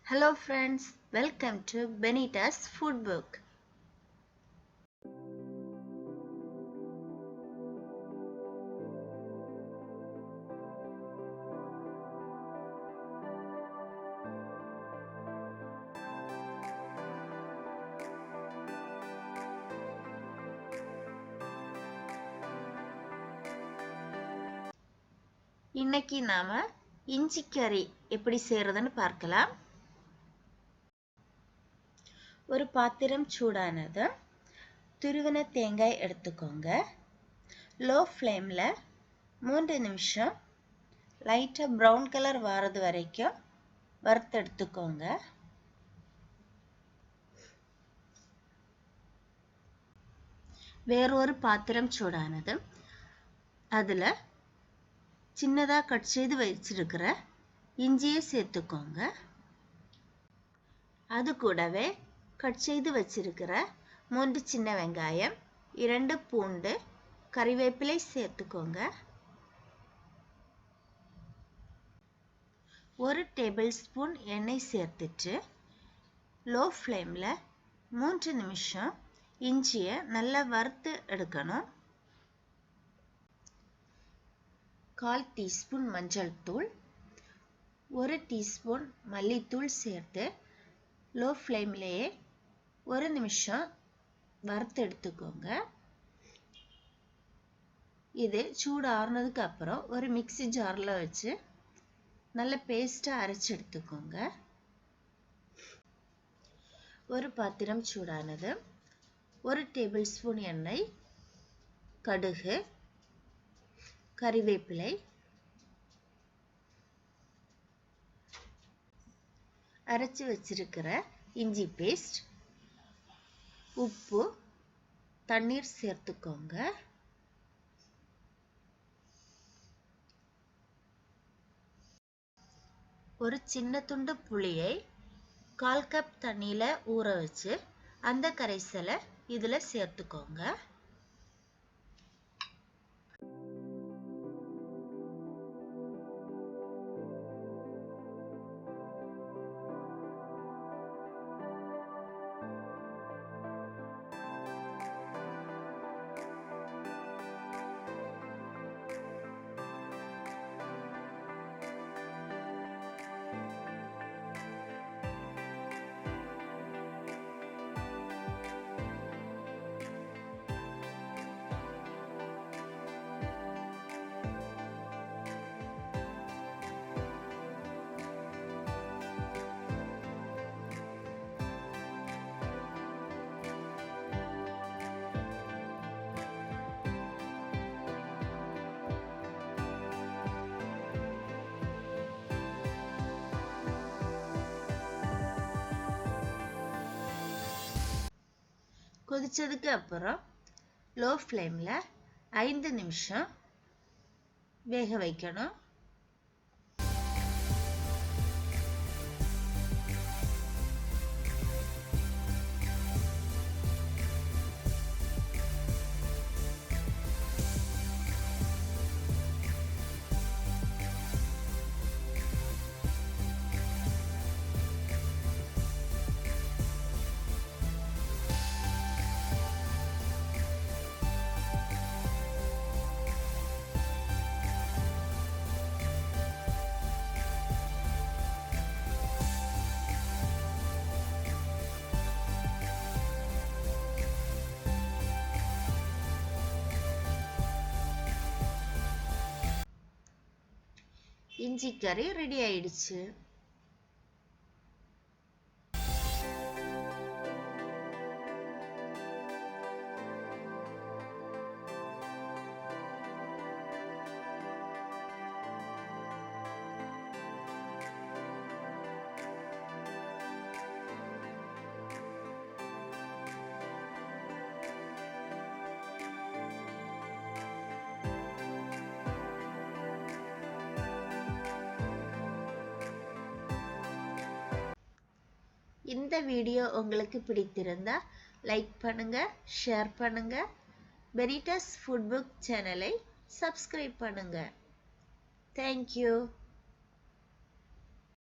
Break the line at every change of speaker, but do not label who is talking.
Hello friends, welcome to Benittas Foodbook. இன்னைக்கு நாம இஞ்சி கறி எப்படி செய்யறதுன்னு பார்க்கலாம். ஒரு பாத்திரம் சூடானது. துருவின தேங்காய் எடுத்துக்கோங்க. லோ ஃப்ளேம்ல 3 நிமிஷம் லைட்டா ப்ரௌன் கலர் வரது வரைக்கும் வறுத்தெடுத்துக்கோங்க. வேறொரு பாத்திரம் சூடானது. அதுல சின்னதா கட் செய்து வச்சிருக்கிற இஞ்சியை சேர்த்துக்கோங்க. அது கூடவே கட் செய்து வச்சிருக்கிற 3 சின்ன வெங்காயம், 2 பூண்டு, கறிவேப்பிலை சேர்த்துக்கோங்க. 1 டேபிள்ஸ்பூன் எண்ணெய் சேர்த்துட்டு லோ ஃப்ளேம்ல 3 நிமிஷம் இஞ்சியை நல்லா வறுத்து எடுக்கணும். 1/4 டீஸ்பூன் மஞ்சள் தூள், 1 டீஸ்பூன் மல்லித்தூள் சேர்த்து லோ ஃப்ளேம்லேயே 1 நிமிஷம் வறுத்து எடுத்துக்கோங்க. இது சூடு ஆறுனதுக்கு அப்புறம் ஒரு மிக்ஸி ஜாரில் வச்சு நல்ல பேஸ்ட்டாக அரைச்சி எடுத்துக்கோங்க. ஒரு பாத்திரம் சூடானது. 1 டேபிள்ஸ்பூன் எண்ணெய், கடுகு, கறிவேப்பிலை, அரைச்சி வச்சிருக்கிற இஞ்சி பேஸ்ட், உப்பு, தண்ணீர் சேர்த்துக்கோங்க. ஒரு சின்ன துண்டு புளியை 1/4 கப் தண்ணியில ஊற வச்சு அந்த கரைசலை இதுல சேர்த்துக்கோங்க. கொதிச்சதுக்கு அப்புறம் லோ ஃப்ளேம்ல 5 நிமிஷம் வேக வைக்கணும். இஞ்சி கறி ரெடி ஆயிடுச்சு. இந்த வீடியோ உங்களுக்கு பிடித்திருந்தா லைக் பண்ணுங்க, ஷேர் பண்ணுங்க. பெனிட்டாஸ் ஃபுட்புக் சேனலை சப்ஸ்கிரைப் பண்ணுங்க. Thank you.